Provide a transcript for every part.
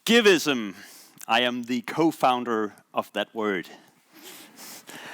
Giveism. I am the co-founder of that word.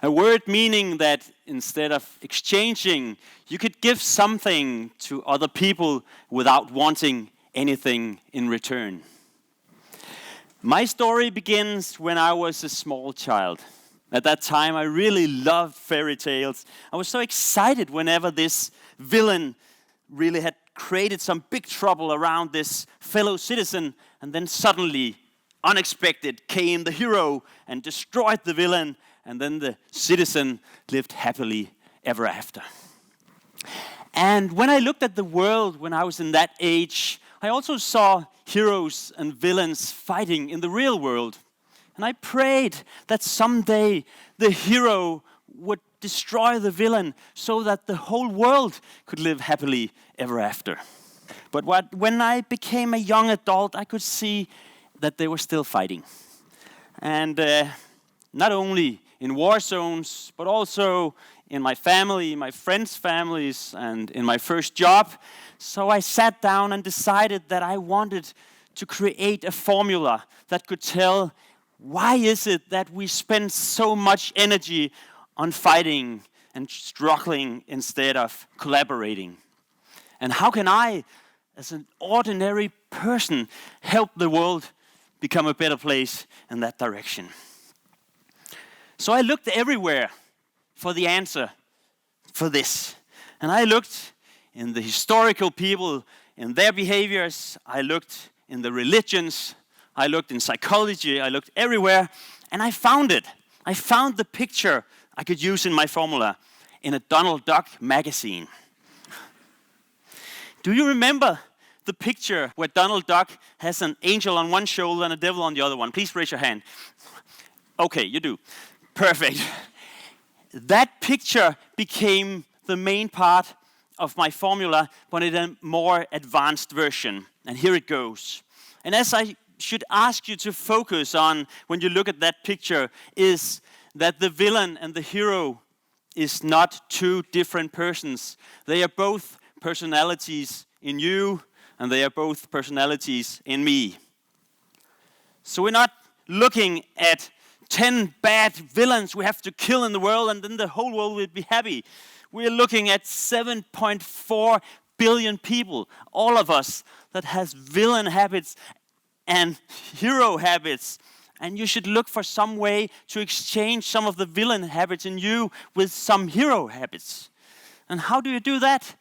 A word meaning that instead of exchanging, you could give something to other people without wanting anything in return. My story begins when I was a small child. At that time, I really loved fairy tales. I was so excited whenever this villain really had created some big trouble around this fellow citizen, and then suddenly, unexpected, came the hero and destroyed the villain, and then the citizen lived happily ever after. And when I looked at the world when I was in that age, I also saw heroes and villains fighting in the real world. And I prayed that someday the hero would destroy the villain so that the whole world could live happily ever after. But when I became a young adult, I could see that they were still fighting. And not only in war zones, but also in my family, my friends' families, and in my first job. So I sat down and decided that I wanted to create a formula that could tell why is it that we spend so much energy on fighting and struggling instead of collaborating? And how can I, as an ordinary person, help the world become a better place in that direction? So I looked everywhere for the answer for this. And I looked in the historical people, in their behaviors. I looked in the religions. I looked in psychology. I looked everywhere. And I found it. I found the picture I could use in my formula in a Donald Duck magazine. Do you remember the picture where Donald Duck has an angel on one shoulder and a devil on the other one? Please raise your hand. Okay, you do. Perfect. That picture became the main part of my formula, but in a more advanced version. And here it goes. And as I should ask you to focus on when you look at that picture is that the villain and the hero is not two different persons. They are both personalities in you, and they are both personalities in me. So we're not looking at 10 bad villains we have to kill in the world and then the whole world will be happy. We're looking at 7.4 billion people, all of us, that has villain habits and hero habits. And you should look for some way to exchange some of the villain habits in you with some hero habits. And how do you do that?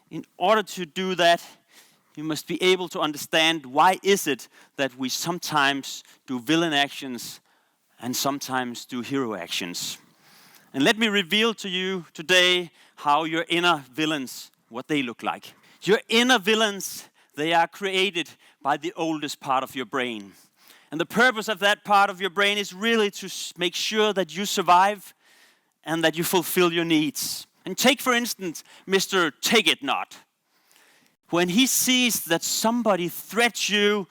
In order to do that, you must be able to understand why is it that we sometimes do villain actions and sometimes do hero actions. And let me reveal to you today how your inner villains, what they look like. Your inner villains, they are created by the oldest part of your brain. And the purpose of that part of your brain is really to make sure that you survive and that you fulfill your needs. And take, for instance, Mr. Take It Not. When he sees that somebody threats you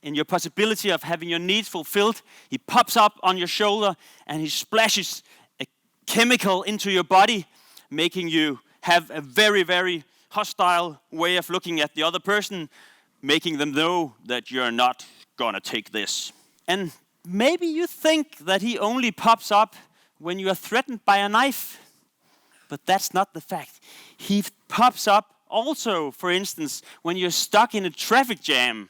in your possibility of having your needs fulfilled, he pops up on your shoulder and he splashes a chemical into your body, making you have a very, very hostile way of looking at the other person, making them know that you're not gonna take this. And maybe you think that he only pops up when you are threatened by a knife, but that's not the fact. He pops up also, for instance, when you're stuck in a traffic jam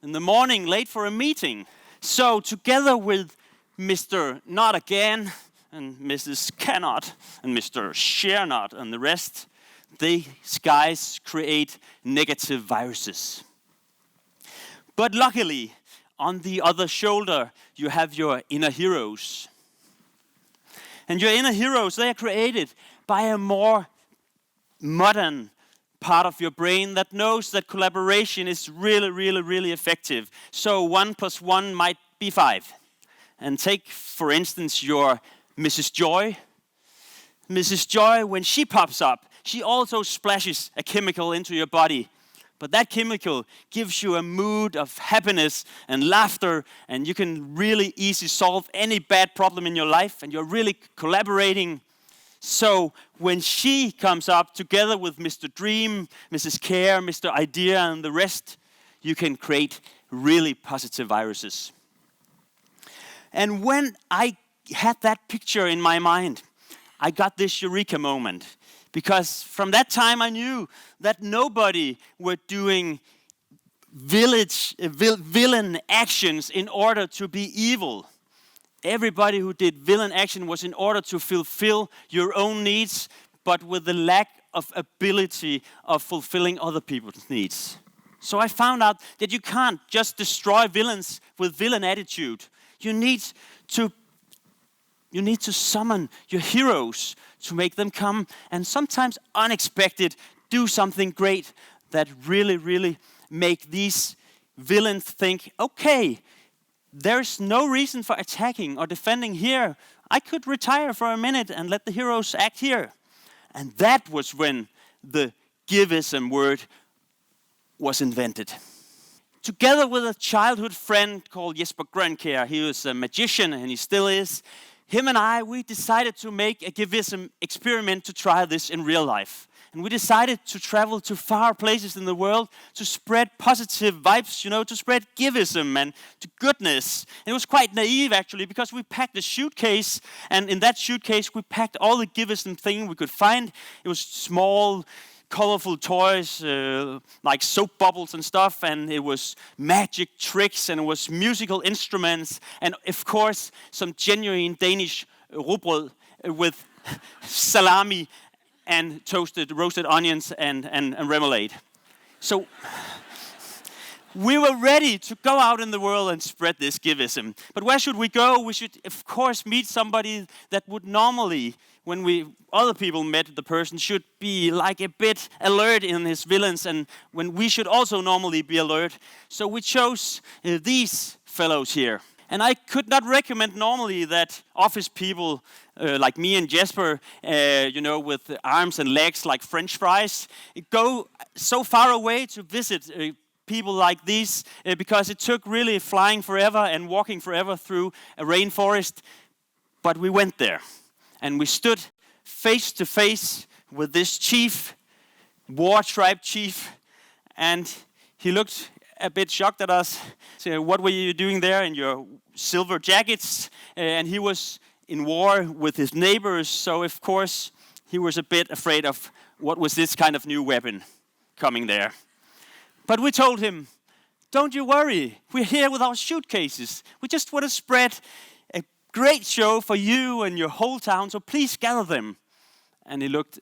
in the morning, late for a meeting. So together with Mr. Not Again and Mrs. Cannot and Mr. Share Not and the rest, these guys create negative viruses. But luckily, on the other shoulder, you have your inner heroes. And your inner heroes, they are created by a more modern part of your brain that knows that collaboration is really, really, really effective. So 1 + 1 might be 5. And take, for instance, your Mrs. Joy. Mrs. Joy, when she pops up, she also splashes a chemical into your body. But that chemical gives you a mood of happiness and laughter, and you can really easily solve any bad problem in your life, and you're really collaborating. So when she comes up together with Mr. Dream, Mrs. Care, Mr. Idea, and the rest, you can create really positive viruses. And when I had that picture in my mind, I got this eureka moment. Because from that time I knew that nobody were doing villain actions in order to be evil. Everybody who did villain action was in order to fulfill your own needs, but with the lack of ability of fulfilling other people's needs. So I found out that you can't just destroy villains with villain attitude. You need to summon your heroes to make them come and sometimes unexpected do something great that really, really make these villains think, okay, there's no reason for attacking or defending here. I could retire for a minute and let the heroes act here. And that was when the Giveism word was invented. Together with a childhood friend called Jesper Grønkjær, he was a magician and he still is, him and I, we decided to make a Giveism experiment to try this in real life. And we decided to travel to far places in the world to spread positive vibes, to spread Giveism and to goodness. And it was quite naive, actually, because we packed a suitcase, and in that suitcase, we packed all the Giveism things we could find. It was small, colorful toys, like soap bubbles and stuff, and it was magic tricks, and it was musical instruments, and of course, some genuine Danish rugbrød with salami and roasted onions and remoulade. So we were ready to go out in the world and spread this Giveism. But where should we go? We should, of course, meet somebody that would normally, when other people met the person, should be like a bit alert in his villains, and when we should also normally be alert. So we chose these fellows here. And I could not recommend normally that office people like me and Jesper, with arms and legs like French fries, go so far away to visit people like these because it took really flying forever and walking forever through a rainforest. But we went there and we stood face to face with this chief, war tribe chief, and he looked a bit shocked at us. So, what were you doing there in your silver jackets? And he was in war with his neighbors, so of course he was a bit afraid of what was this kind of new weapon coming there. But we told him, don't you worry, we're here with our suitcases. We just want to spread a great show for you and your whole town, so please gather them. And he looked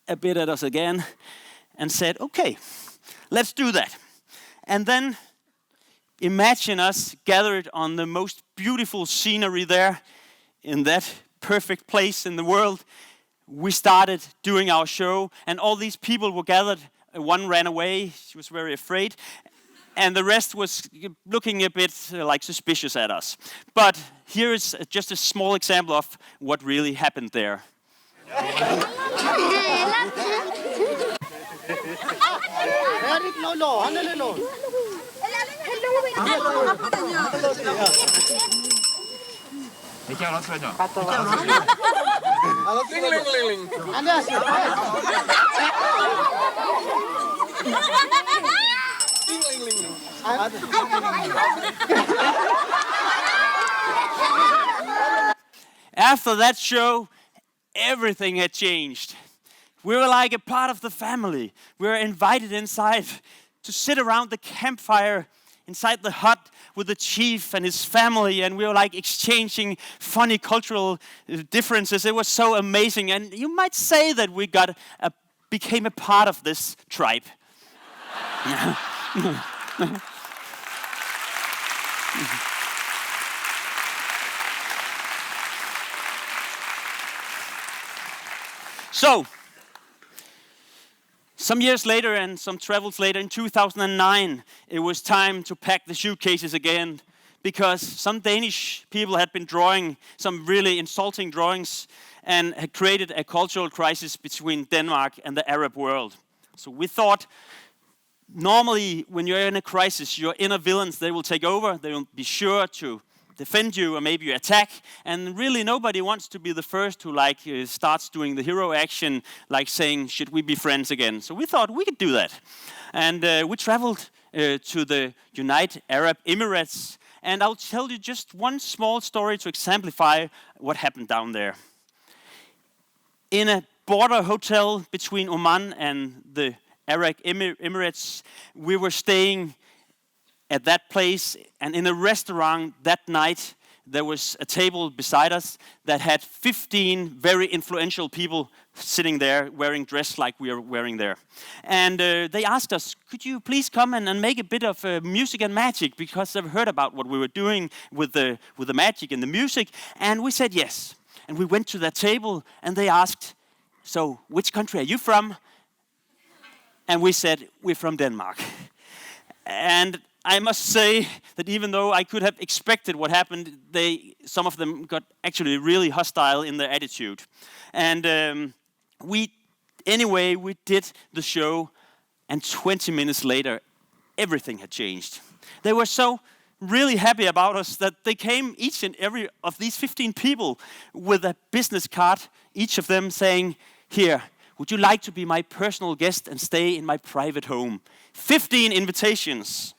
a bit at us again and said, okay, let's do that. And then imagine us gathered on the most beautiful scenery there in that perfect place in the world. We started doing our show, and all these people were gathered. One ran away, she was very afraid, and the rest was looking a bit like suspicious at us. But here is just a small example of what really happened there. After that show, everything had changed. We were like a part of the family. We were invited inside to sit around the campfire inside the hut with the chief and his family, and we were like exchanging funny cultural differences. It was so amazing, and you might say that we became a part of this tribe. So, some years later and some travels later, in 2009, it was time to pack the suitcases again because some Danish people had been drawing some really insulting drawings and had created a cultural crisis between Denmark and the Arab world. So we thought, normally when you're in a crisis, your inner villains, they will take over. They will be sure to defend you, or maybe you attack. And really nobody wants to be the first who starts doing the hero action, like saying, should we be friends again? So we thought we could do that. And we traveled to the United Arab Emirates. And I'll tell you just one small story to exemplify what happened down there. In a border hotel between Oman and the Arab Emirates, we were staying at that place, and in a restaurant that night, there was a table beside us that had 15 very influential people sitting there wearing dress like we are wearing there. And they asked us, could you please come and make a bit of music and magic, because they've heard about what we were doing with the magic and the music. And we said yes. And we went to that table, and they asked, so which country are you from? And we said, we're from Denmark. And I must say that even though I could have expected what happened, some of them got actually really hostile in their attitude. And we did the show, and 20 minutes later, everything had changed. They were so really happy about us that they came, each and every of these 15 people, with a business card, each of them saying, here, would you like to be my personal guest and stay in my private home? 15 invitations.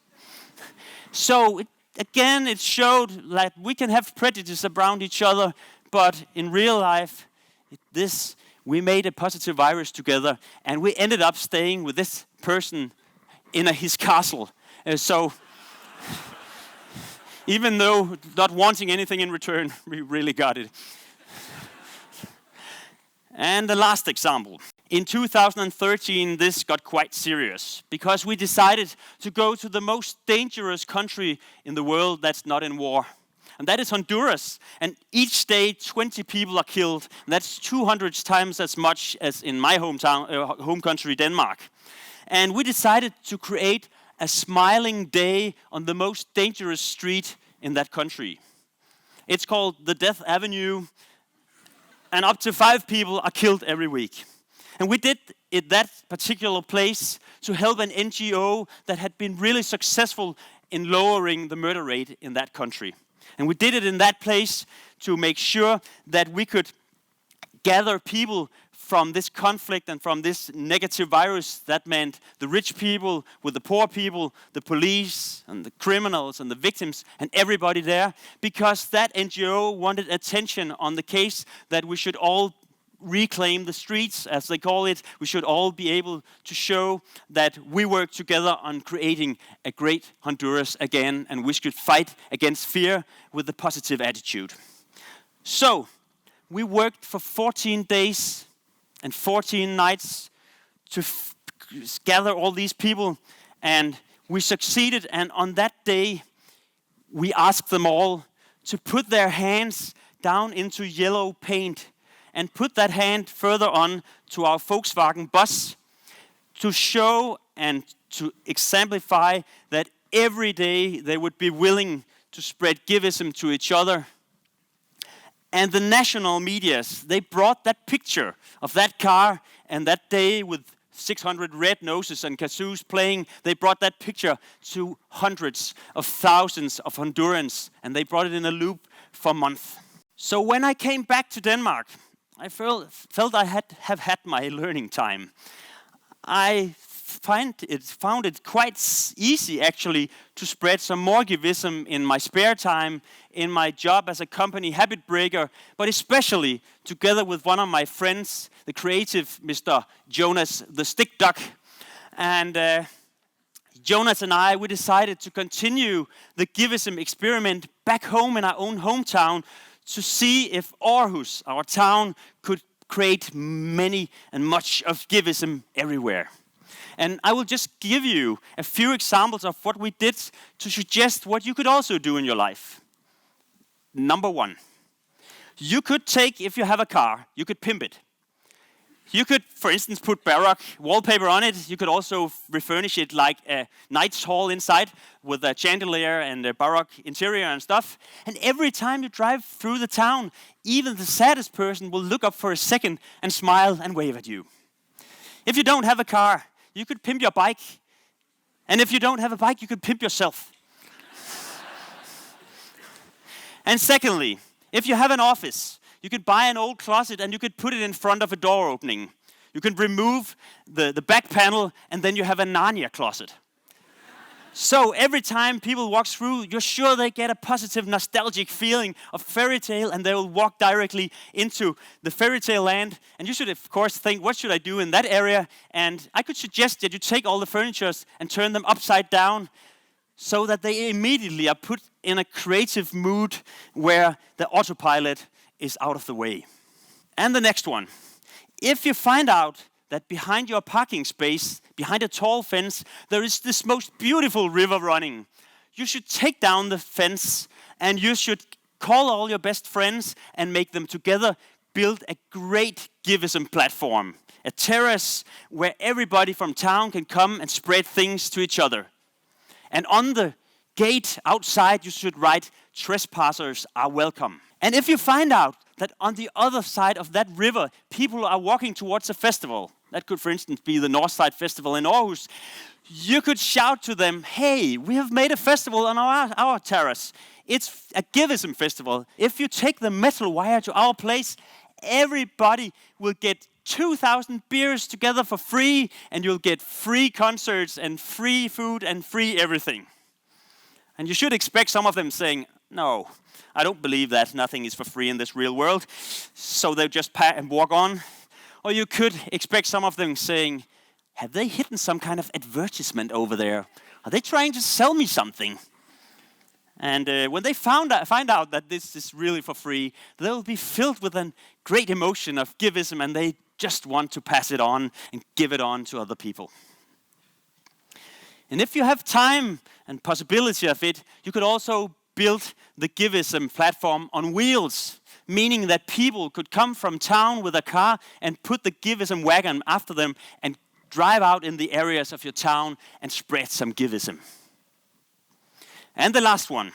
So it showed that we can have prejudice around each other, but in real life, we made a positive virus together, and we ended up staying with this person in his castle. So even though not wanting anything in return, we really got it. And the last example. In 2013, this got quite serious, because we decided to go to the most dangerous country in the world that's not in war. And that is Honduras. And each day, 20 people are killed. And that's 200 times as much as in my home country, Denmark. And we decided to create a smiling day on the most dangerous street in that country. It's called the Death Avenue. And up to 5 people are killed every week. And we did it that particular place to help an NGO that had been really successful in lowering the murder rate in that country. And we did it in that place to make sure that we could gather people from this conflict and from this negative virus. That meant the rich people with the poor people, the police and the criminals and the victims and everybody there, because that NGO wanted attention on the case that we should all reclaim the streets, as they call it. We should all be able to show that we work together on creating a great Honduras again, and we should fight against fear with a positive attitude. So, we worked for 14 days and 14 nights to gather all these people, and we succeeded. And on that day, we asked them all to put their hands down into yellow paint and put that hand further on to our Volkswagen bus to show and to exemplify that every day they would be willing to spread Giveism to each other. And the national medias, they brought that picture of that car and that day with 600 red noses and kazoos playing. They brought that picture to hundreds of thousands of Hondurans, and they brought it in a loop for months. So when I came back to Denmark, I felt I have had my learning time. I found it quite easy actually to spread some more Giveism in my spare time, in my job as a company habit breaker, but especially together with one of my friends, the creative Mr. Jonas the Stick Duck. And Jonas and we decided to continue the Giveism experiment back home in our own hometown, to see if Aarhus, our town, could create many and much of Giveism everywhere. And I will just give you a few examples of what we did to suggest what you could also do in your life. Number 1, you could take, if you have a car, you could pimp it. You could, for instance, put Baroque wallpaper on it. You could also refurnish it like a knight's hall inside with a chandelier and a Baroque interior and stuff. And every time you drive through the town, even the saddest person will look up for a second and smile and wave at you. If you don't have a car, you could pimp your bike. And if you don't have a bike, you could pimp yourself. And secondly, if you have an office, you could buy an old closet and you could put it in front of a door opening. You can remove the back panel and then you have a Narnia closet. So every time people walk through, you're sure they get a positive, nostalgic feeling of fairy tale, and they will walk directly into the fairy tale land. And you should, of course, think, what should I do in that area? And I could suggest that you take all the furniture and turn them upside down so that they immediately are put in a creative mood where the autopilot is out of the way. And the next one. If you find out that behind your parking space, behind a tall fence, there is this most beautiful river running, you should take down the fence and you should call all your best friends and make them together build a great Giveism platform, a terrace where everybody from town can come and spread things to each other. And on the gate outside, you should write, "Trespassers are welcome." And if you find out that on the other side of that river, people are walking towards a festival, that could, for instance, be the Northside Festival in Aarhus, you could shout to them, "Hey, we have made a festival on our terrace. It's a Giveism festival. If you take the metal wire to our place, everybody will get 2,000 beers together for free, and you'll get free concerts and free food and free everything." And you should expect some of them saying, "No, I don't believe that. Nothing is for free in this real world." So they'll just pack and walk on. Or you could expect some of them saying, "Have they hidden some kind of advertisement over there? Are they trying to sell me something?" And when they find out that this is really for free, they'll be filled with a great emotion of Giveism, and they just want to pass it on and give it on to other people. And if you have time and possibility of it, you could also build the Giveism platform on wheels, meaning that people could come from town with a car and put the Giveism wagon after them and drive out in the areas of your town and spread some Giveism. And the last one.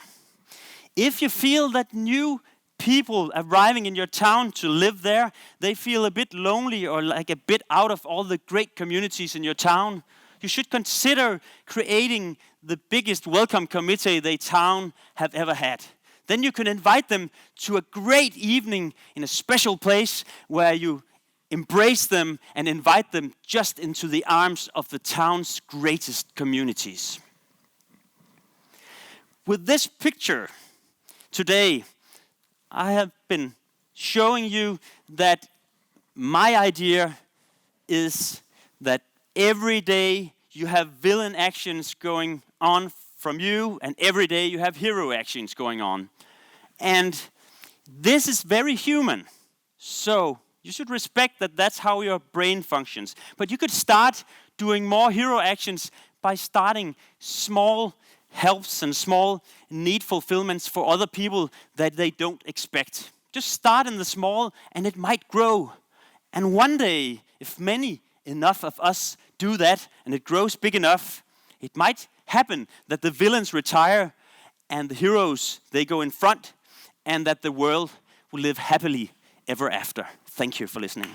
If you feel that new people arriving in your town to live there, they feel a bit lonely or like a bit out of all the great communities in your town, you should consider creating the biggest welcome committee the town have ever had. Then you can invite them to a great evening in a special place where you embrace them and invite them just into the arms of the town's greatest communities. With this picture today, I have been showing you that my idea is that every day you have villain actions going on from you, and every day you have hero actions going on. And this is very human. So you should respect that that's how your brain functions. But you could start doing more hero actions by starting small helps and small need fulfillments for other people that they don't expect. Just start in the small and it might grow. And one day, if many enough of us do that and it grows big enough, it might happen that the villains retire and the heroes, they go in front, and that the world will live happily ever after. Thank you for listening.